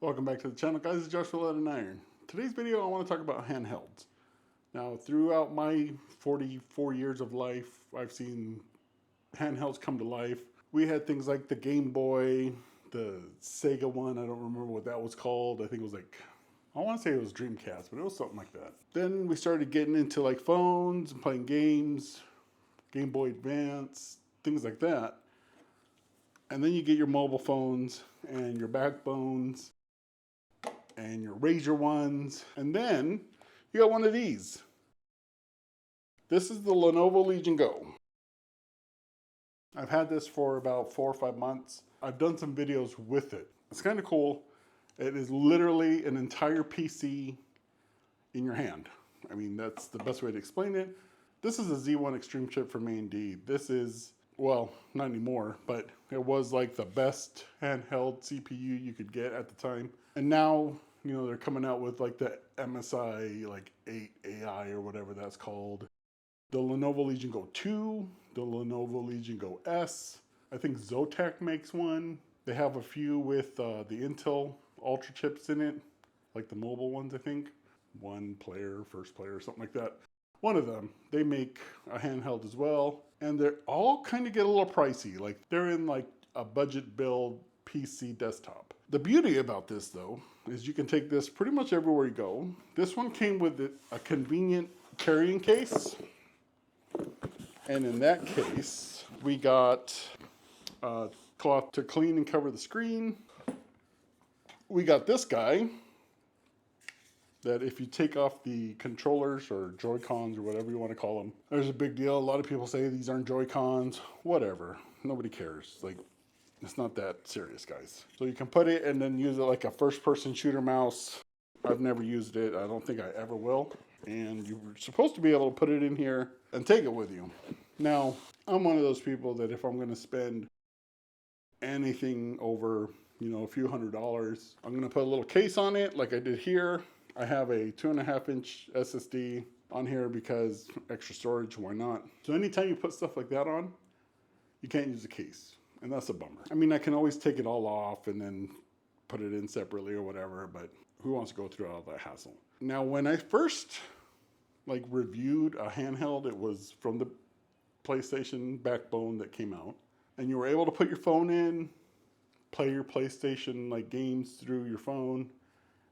Welcome back to the channel, guys. It's Joshua Lead and Iron. Today's video I want to talk about handhelds. Now, throughout my 44 years of life, I've seen handhelds come to life. We had things like the Game Boy, the Sega one, I don't remember what that was called. I think it was like, I want to say it was Dreamcast, but it was something like that. Then we started getting into like phones and playing games, Game Boy Advance, things like that. And then you get your mobile phones and your backbones and your Razor ones, and then you got one of these. This is the Lenovo Legion Go. I've had this for about 4 or 5 months. I've done some videos with it. It's kind of cool. It is literally an entire PC in your hand. I mean, that's the best way to explain it. This is a Z1 Extreme chip from AMD. This is, well, not anymore, but it was like the best handheld CPU you could get at the time. And now, you know, they're coming out with like the MSI like 8 AI or whatever that's called. The Lenovo Legion Go 2, the Lenovo Legion Go S. I think Zotac makes one. They have a few with the Intel Ultra chips in it, like the mobile ones, I think. One player, first player, something like that. One of them. They make a handheld as well. And they're all kind of get a little pricey. Like they're in like a budget build PC desktop. The beauty about this though, is you can take this pretty much everywhere you go. This one came with a convenient carrying case. And in that case, we got cloth to clean and cover the screen. We got this guy that if you take off the controllers or Joy-Cons or whatever you want to call them, there's a big deal. A lot of people say these aren't Joy-Cons. Whatever. Nobody cares. Like, it's not that serious, guys. So you can put it and then use it like a first-person shooter mouse. I've never used it. I don't think I ever will. And you're supposed to be able to put it in here and take it with you. Now, I'm one of those people that if I'm going to spend anything over, you know, a few $100s, I'm going to put a little case on it like I did here. I have a 2.5-inch SSD on here because extra storage, why not? So anytime you put stuff like that on, you can't use a case. And that's a bummer. I mean, I can always take it all off and then put it in separately or whatever, but who wants to go through all that hassle? Now, when I first like reviewed a handheld, it was from the PlayStation backbone that came out. And you were able to put your phone in, play your PlayStation like games through your phone.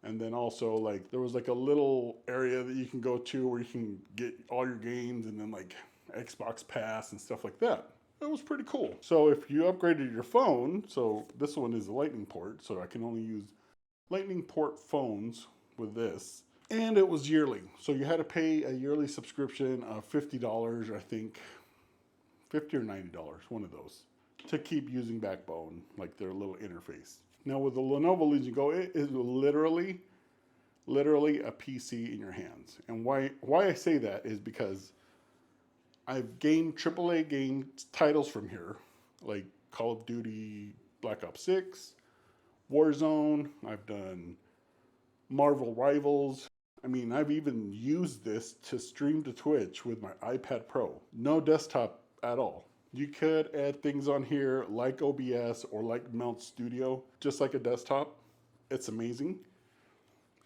And then also like there was like a little area that you can go to where you can get all your games and then like Xbox Pass and stuff like that. It was pretty cool. So if you upgraded your phone, so this one is a lightning port, so I can only use lightning port phones with this. And it was yearly. So you had to pay a yearly subscription of $50, I think, $50 or $90, one of those, to keep using Backbone, like their little interface. Now with the Lenovo Legion Go, it is literally a PC in your hands. And why I say that is because I've gained AAA game titles from here, like Call of Duty, Black Ops 6, Warzone. I've done Marvel Rivals. I mean, I've even used this to stream to Twitch with my iPad Pro. No desktop at all. You could add things on here like OBS or like Melt Studio, just like a desktop. It's amazing.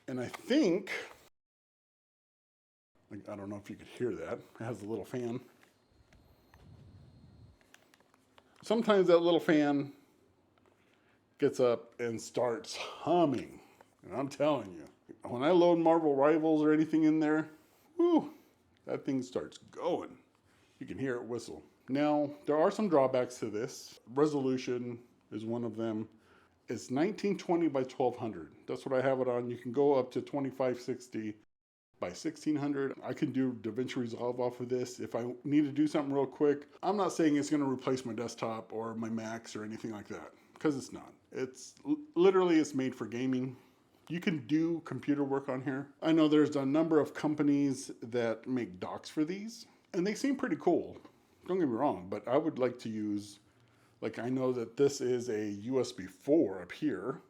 And I think, I don't know if you could hear that. It has a little fan. Sometimes that little fan gets up and starts humming. And I'm telling you, when I load Marvel Rivals or anything in there, whew, that thing starts going. You can hear it whistle. Now, there are some drawbacks to this. Resolution is one of them. It's 1920 by 1200. That's what I have it on. You can go up to 2560 by 1600. I can do DaVinci Resolve off of this if I need to do something real quick. I'm not saying it's going to replace my desktop or my Macs or anything like that, because it's not. It's literally, it's made for gaming. You can do computer work on here. I know there's a number of companies that make docks for these, and they seem pretty cool. Don't get me wrong, but I would like to use, like I know that this is a USB 4 up here,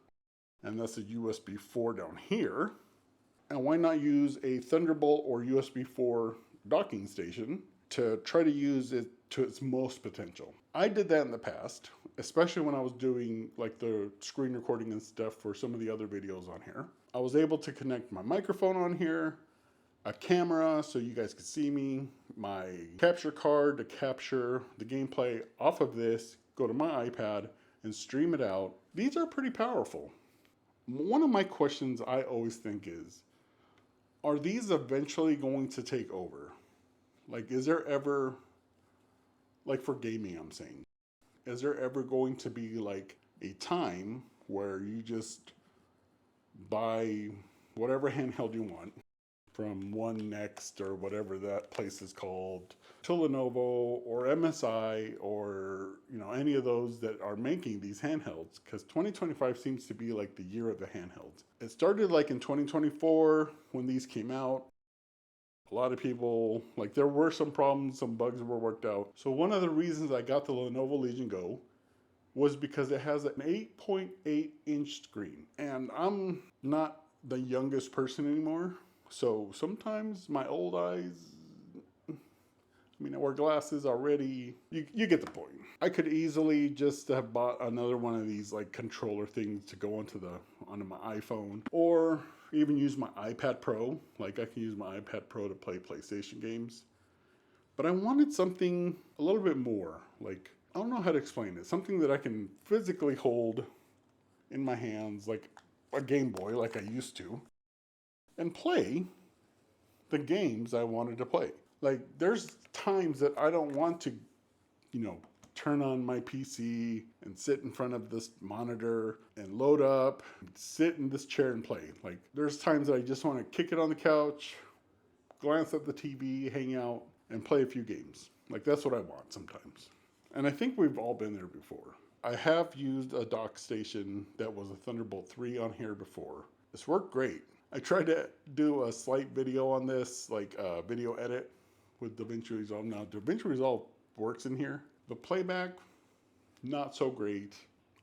and that's a USB 4 down here. And why not use a Thunderbolt or USB 4 docking station to try to use it to its most potential. I did that in the past, especially when I was doing like the screen recording and stuff for some of the other videos on here. I was able to connect my microphone on here, a camera so you guys could see me, my capture card to capture the gameplay off of this, go to my iPad and stream it out. These are pretty powerful. One of my questions I always think is, are these eventually going to take over? Like, is there ever, like for gaming, I'm saying, is there ever going to be like a time where you just buy whatever handheld you want from One Next or whatever that place is called, to Lenovo or MSI or any of those that are making these handhelds? Because 2025 seems to be like the year of the handhelds. It started like in 2024 when these came out. A lot of people, like, there were some problems, some bugs were worked out. So one of the reasons I got the Lenovo Legion Go was because it has an 8.8 inch screen. And I'm not the youngest person anymore. So sometimes my old eyes, I wear glasses already. You get the point. I could easily just have bought another one of these like controller things to go onto my iPhone, or even use my iPad Pro. Like, I can use my iPad Pro to play PlayStation games. But I wanted something a little bit more. Like, I don't know how to explain it. Something that I can physically hold in my hands, like a Game Boy, like I used to, and play the games I wanted to play. Like, there's times that I don't want to, turn on my PC and sit in front of this monitor and load up, sit in this chair and play. Like, there's times that I just want to kick it on the couch, glance at the TV, hang out, and play a few games. Like, that's what I want sometimes. And I think we've all been there before. I have used a dock station that was a Thunderbolt 3 on here before. This worked great. I tried to do a slight video on this, like a video edit with DaVinci Resolve. Now, DaVinci Resolve works in here. The playback, not so great.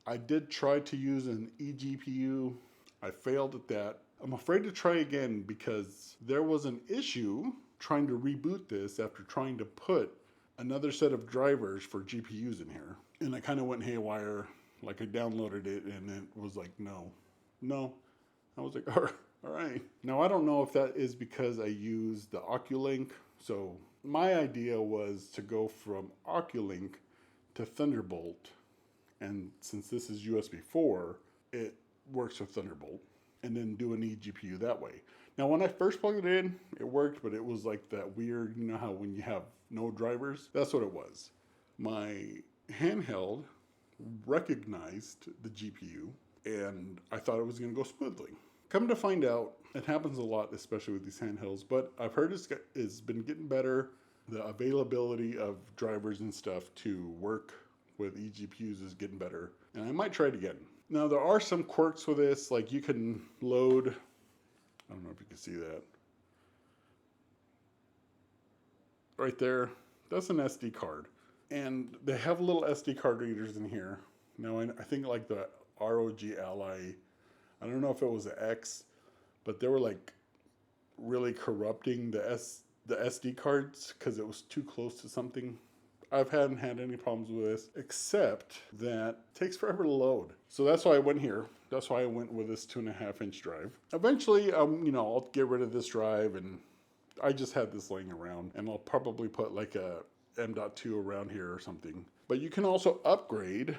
I did try to use an eGPU. I failed at that. I'm afraid to try again because there was an issue trying to reboot this after trying to put another set of drivers for GPUs in here. And I kind of went haywire. Like, I downloaded it and it was like, no. I was like, all right. Now, I don't know if that is because I used the Oculink. So my idea was to go from Oculink to Thunderbolt. And since this is USB 4, it works with Thunderbolt. And then do an eGPU that way. Now, when I first plugged it in, it worked, but it was like that weird, how when you have no drivers? That's what it was. My handheld recognized the GPU, and I thought it was going to go smoothly. Come to find out, it happens a lot, especially with these handhelds, but I've heard it's been getting better. The availability of drivers and stuff to work with eGPUs is getting better, and I might try it again. Now, there are some quirks with this, like you can load, I don't know if you can see that. Right there, that's an SD card. And they have little SD card readers in here. Now, I think like the ROG Ally, I don't know if it was an X, but they were like really corrupting the SD cards because it was too close to something. Hadn't had any problems with this, except that it takes forever to load. So that's why I went here. That's why I went with this 2.5 inch drive. Eventually, I'll get rid of this drive, and I just had this laying around, and I'll probably put like a M.2 around here or something. But you can also upgrade.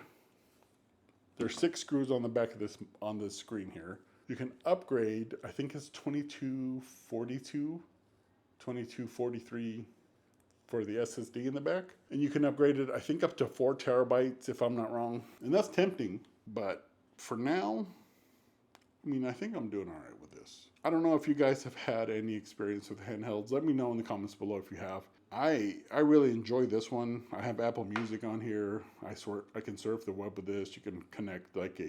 There's 6 screws on the back of this screen here. You can upgrade, I think it's 2242, 2243 for the SSD in the back. And you can upgrade it, I think, up to 4 terabytes if I'm not wrong. And that's tempting, but for now, I think I'm doing all right with this. I don't know if you guys have had any experience with handhelds. Let me know in the comments below if you have. I really enjoy this one. I have Apple Music on here. I can surf the web with this. You can connect like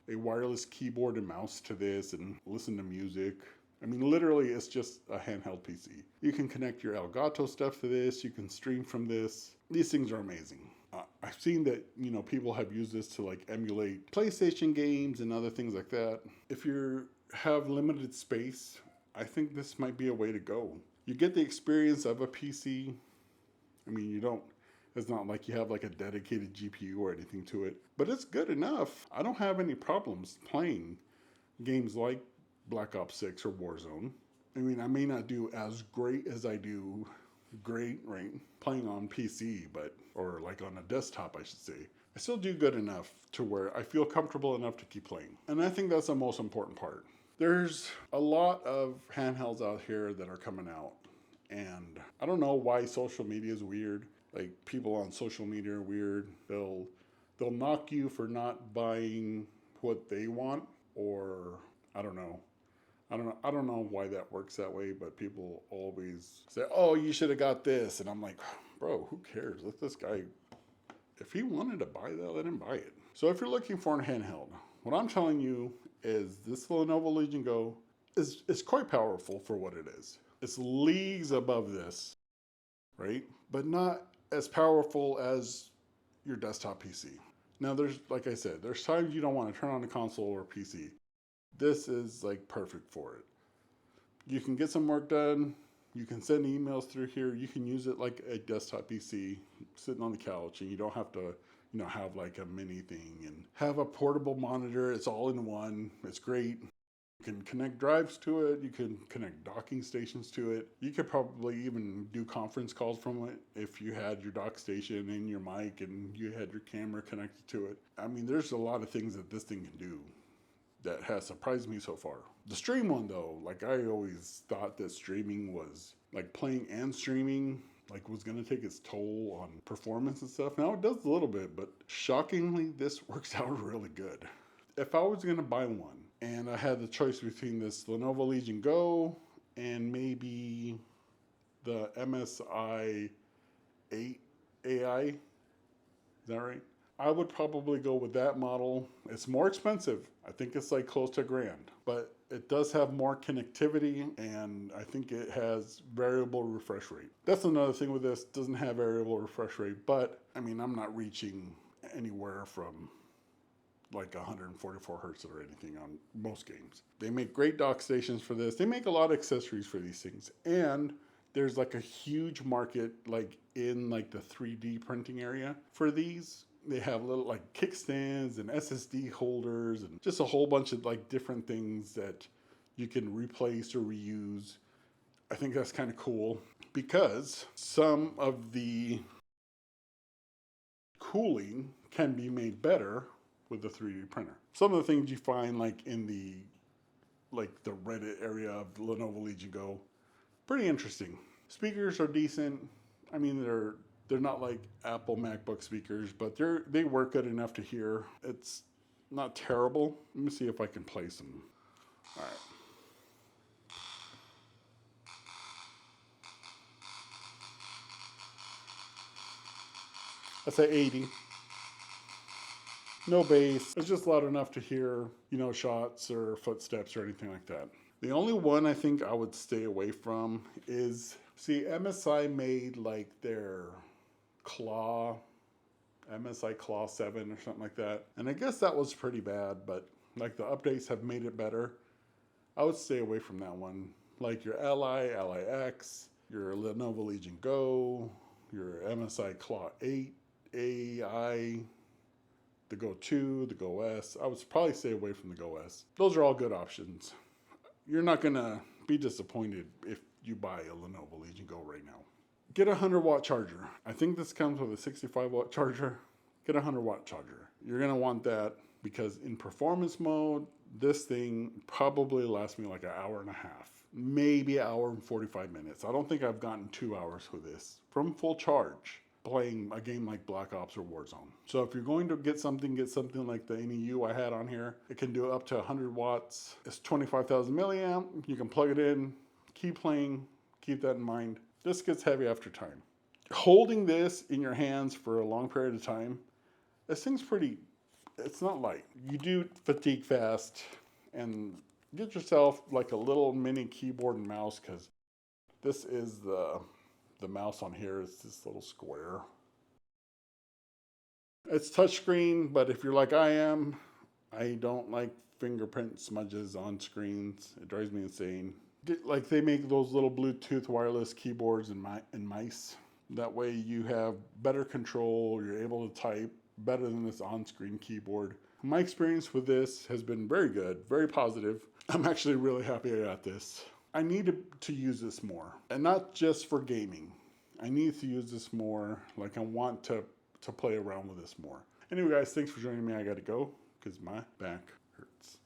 a wireless keyboard and mouse to this and listen to music. Literally, it's just a handheld PC. You can connect your Elgato stuff to this. You can stream from this. These things are amazing. I've seen that, people have used this to like emulate PlayStation games and other things like that. If you have limited space, I think this might be a way to go. You get the experience of a PC I mean, it's not like you have like a dedicated GPU or anything to it, but it's good enough. I don't have any problems playing games like Black Ops 6 or Warzone. I mean, I may not do as great as I do great, right, playing on PC, or like on a desktop, I should say. I still do good enough to where I feel comfortable enough to keep playing. And I think that's the most important part. There's a lot of handhelds out here that are coming out. And I don't know why social media is weird. Like people on social media are weird. They'll knock you for not buying what they want, or I don't know. I don't know why that works that way, but people always say, "Oh, you should have got this," and I'm like, "Bro, who cares? Let this guy. If he wanted to buy that, let him buy it." So if you're looking for a handheld, what I'm telling you is this Lenovo Legion Go is quite powerful for what it is. It's leagues above this, right? But not as powerful as your desktop PC. Now, like I said, there's times you don't want to turn on a console or PC. This is like perfect for it. You can get some work done. You can send emails through here. You can use it like a desktop PC sitting on the couch, and you don't have to, have like a mini thing and have a portable monitor. It's all in one. It's great. You can connect drives to it. You can connect docking stations to it. You could probably even do conference calls from it if you had your dock station and your mic and you had your camera connected to it. I mean, there's a lot of things that this thing can do that has surprised me so far. The stream one though, like I always thought that streaming was like playing and streaming like was going to take its toll on performance and stuff. Now it does a little bit, but shockingly this works out really good. If I was going to buy one and I had the choice between this Lenovo Legion Go and maybe the MSI 8 AI, is that right? I would probably go with that model. It's more expensive. I think it's like close to $1,000, but it does have more connectivity and I think it has variable refresh rate. That's another thing with this, doesn't have variable refresh rate, but I mean, I'm not reaching anywhere from like 144 hertz or anything on most games. They make great dock stations for this. They make a lot of accessories for these things. And there's like a huge market like in like the 3D printing area for these. They have little like kickstands and SSD holders and just a whole bunch of like different things that you can replace or reuse. I think that's kind of cool because some of the cooling can be made better with the 3D printer. Some of the things you find like in the Reddit area of the Lenovo Legion Go, pretty interesting. Speakers are decent. I mean, they're not like Apple MacBook speakers, but they work good enough to hear. It's not terrible. Let me see if I can play some. All right. Let's say 80. No bass. It's just loud enough to hear, shots or footsteps or anything like that. The only one I think I would stay away from is, see, MSI made like their MSI Claw 7 or something like that. And I guess that was pretty bad, but like the updates have made it better. I would stay away from that one. Like your Ally, Ally X, your Lenovo Legion Go, your MSI Claw 8 AI, the Go 2, the Go S. I would probably stay away from the Go S. Those are all good options. You're not going to be disappointed if you buy a Lenovo Legion Go right now. Get a 100-watt charger. I think this comes with a 65-watt charger. Get a 100-watt charger. You're going to want that because in performance mode, this thing probably lasts me like an hour and a half. Maybe an hour and 45 minutes. I don't think I've gotten 2 hours with this from full charge playing a game like Black Ops or Warzone. So if you're going to get something like the NEU I had on here. It can do up to 100 watts. It's 25,000 milliamp. You can plug it in, keep playing, keep that in mind. This gets heavy after time. Holding this in your hands for a long period of time, this thing's it's not light. You do fatigue fast, and get yourself like a little mini keyboard and mouse because this is the mouse on here is this little square. It's touchscreen, but if you're like I am, I don't like fingerprint smudges on screens. It drives me insane. Like they make those little Bluetooth wireless keyboards and mice. That way you have better control, you're able to type better than this on-screen keyboard. My experience with this has been very good, very positive. I'm actually really happy I got this. I need to use this more, and not just for gaming. I need to use this more, like I want to play around with this more. Anyway guys, thanks for joining me. I gotta go because my back hurts.